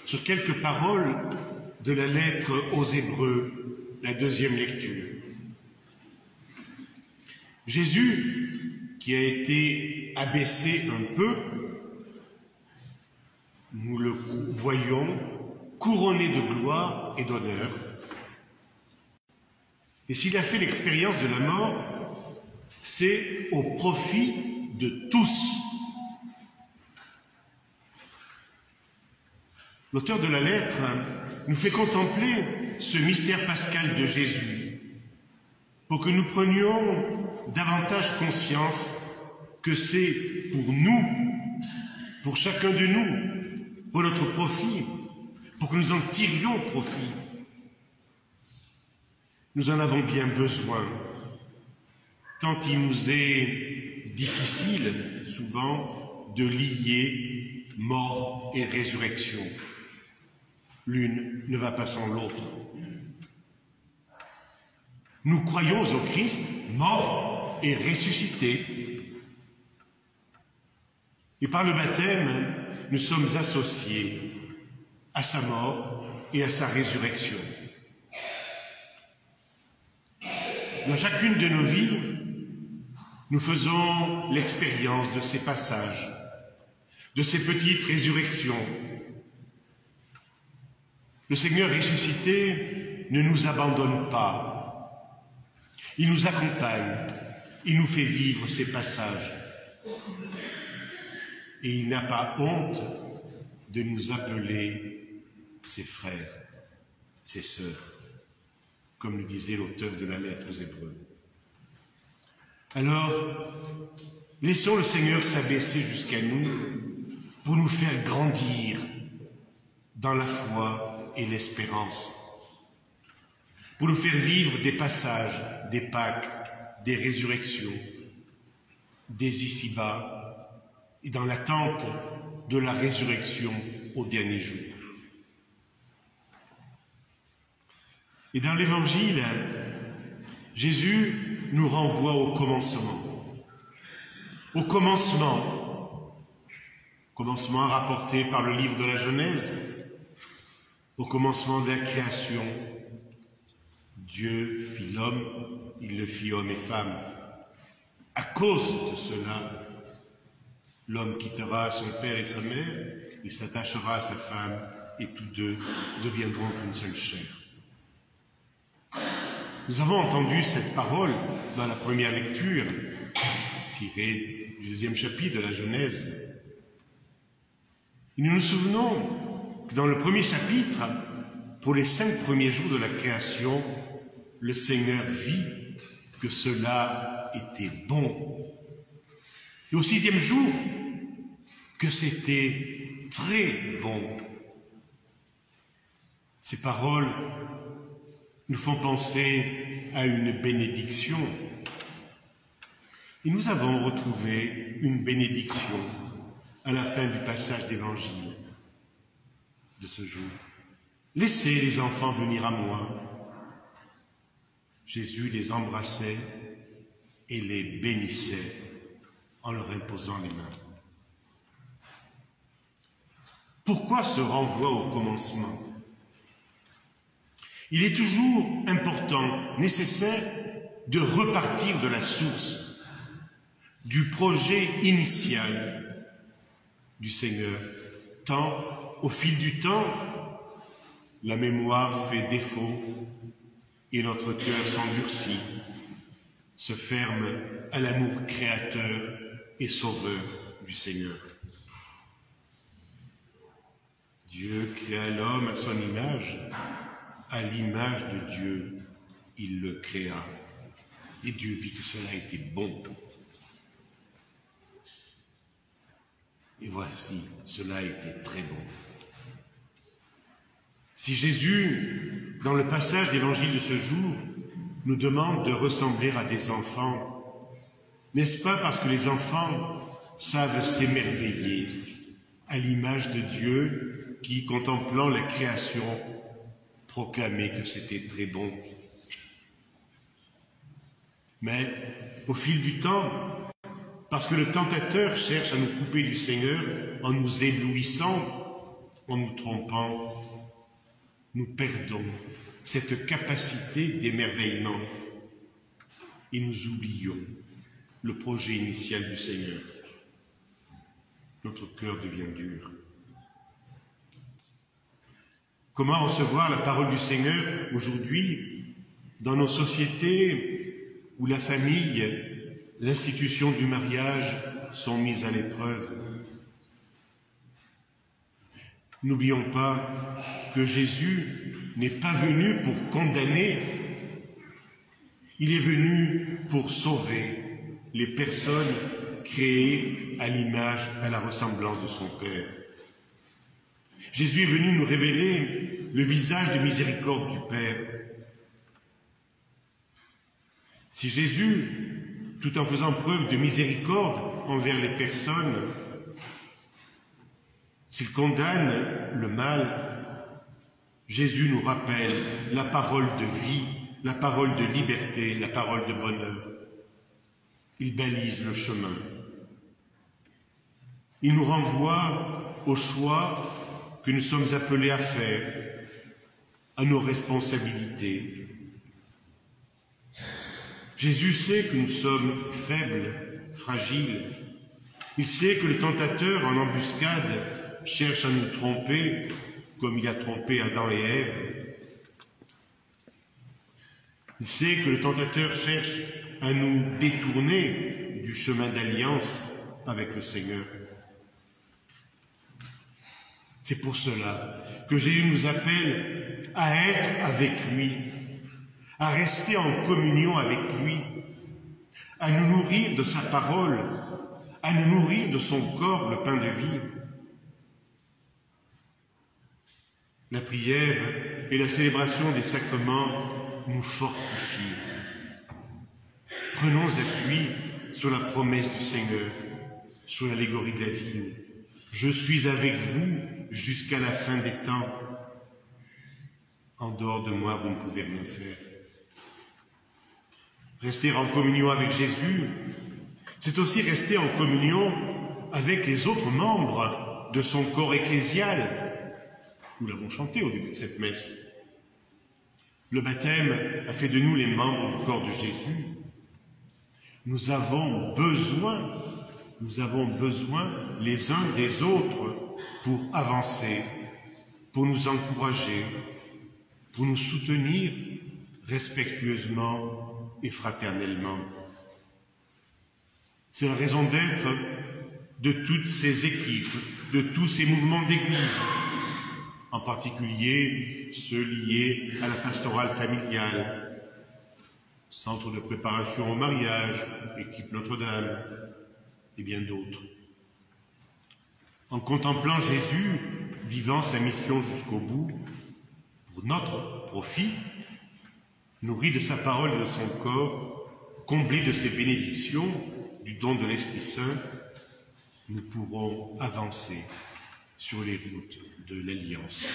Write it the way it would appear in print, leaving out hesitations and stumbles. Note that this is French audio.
sur quelques paroles de la lettre aux Hébreux, la deuxième lecture. Jésus, qui a été abaissé un peu, nous le voyons couronné de gloire et d'honneur. Et s'il a fait l'expérience de la mort, c'est au profit de tous. L'auteur de la lettre nous fait contempler ce mystère pascal de Jésus pour que nous prenions davantage conscience que c'est pour nous, pour chacun de nous, pour notre profit, pour que nous en tirions profit. Nous en avons bien besoin, tant il nous est difficile, souvent, de lier mort et résurrection. L'une ne va pas sans l'autre. Nous croyons au Christ mort et ressuscité. Et par le baptême, nous sommes associés à sa mort et à sa résurrection. Dans chacune de nos vies, nous faisons l'expérience de ces passages, de ces petites résurrections. Le Seigneur ressuscité ne nous abandonne pas. Il nous accompagne, il nous fait vivre ces passages. Et il n'a pas honte de nous appeler ses frères, ses sœurs, comme le disait l'auteur de la lettre aux Hébreux. Alors, laissons le Seigneur s'abaisser jusqu'à nous pour nous faire grandir dans la foi et l'espérance, pour nous faire vivre des passages, des Pâques, des résurrections, des ici-bas, et dans l'attente de la résurrection au dernier jour. Et dans l'Évangile, Jésus nous renvoie au commencement. Au commencement rapporté par le livre de la Genèse, au commencement de la création. Dieu fit l'homme, il le fit homme et femme. À cause de cela, l'homme quittera son père et sa mère, il s'attachera à sa femme, et tous deux deviendront une seule chair. Nous avons entendu cette parole dans la première lecture, tirée du deuxième chapitre de la Genèse. Et nous nous souvenons que dans le premier chapitre, pour les 5 premiers jours de la création, le Seigneur vit que cela était bon. Et au 6e jour, que c'était très bon. Ces paroles nous font penser à une bénédiction. Et nous avons retrouvé une bénédiction à la fin du passage d'évangile de ce jour. Laissez les enfants venir à moi. Jésus les embrassait et les bénissait en leur imposant les mains. Pourquoi ce renvoi au commencement? Il est toujours important, nécessaire, de repartir de la source, du projet initial du Seigneur. Tant, au fil du temps, la mémoire fait défaut et notre cœur s'endurcit, se ferme à l'amour créateur et sauveur du Seigneur. Dieu créa l'homme à son image, à l'image de Dieu, il le créa. Et Dieu vit que cela était bon. Et voici, cela était très bon. Si Jésus, dans le passage d'évangile de ce jour, nous demande de ressembler à des enfants, n'est-ce pas parce que les enfants savent s'émerveiller à l'image de Dieu qui, contemplant la création, proclamait que c'était très bon? Mais, au fil du temps, parce que le tentateur cherche à nous couper du Seigneur en nous éblouissant, en nous trompant, nous perdons cette capacité d'émerveillement et nous oublions le projet initial du Seigneur. Notre cœur devient dur. Comment recevoir la parole du Seigneur aujourd'hui dans nos sociétés où la famille, l'institution du mariage sont mises à l'épreuve? N'oublions pas que Jésus n'est pas venu pour condamner, il est venu pour sauver les personnes créées à l'image, à la ressemblance de son Père. Jésus est venu nous révéler le visage de miséricorde du Père. Si Jésus, tout en faisant preuve de miséricorde envers les personnes, s'il condamne le mal, Jésus nous rappelle la parole de vie, la parole de liberté, la parole de bonheur. Il balise le chemin. Il nous renvoie au choix que nous sommes appelés à faire, à nos responsabilités. Jésus sait que nous sommes faibles, fragiles. Il sait que le tentateur en embuscade cherche à nous tromper comme il a trompé Adam et Ève. Il sait que le tentateur cherche à nous détourner du chemin d'alliance avec le Seigneur. C'est pour cela que Jésus nous appelle à être avec lui, à rester en communion avec lui, à nous nourrir de sa parole, à nous nourrir de son corps, le pain de vie. La prière et la célébration des sacrements nous fortifient. Prenons appui sur la promesse du Seigneur, sur l'allégorie de la vigne. Je suis avec vous jusqu'à la fin des temps. En dehors de moi, vous ne pouvez rien faire. Rester en communion avec Jésus, c'est aussi rester en communion avec les autres membres de son corps ecclésial. Nous l'avons chanté au début de cette messe. Le baptême a fait de nous les membres du corps de Jésus. Nous avons besoin les uns des autres pour avancer, pour nous encourager, pour nous soutenir respectueusement et fraternellement. C'est la raison d'être de toutes ces équipes, de tous ces mouvements d'Église, en particulier ceux liés à la pastorale familiale, centre de préparation au mariage, équipe Notre-Dame, et bien d'autres. En contemplant Jésus vivant sa mission jusqu'au bout, pour notre profit, nourri de sa parole et de son corps, comblé de ses bénédictions, du don de l'Esprit Saint, nous pourrons avancer sur les routes de l'Alliance.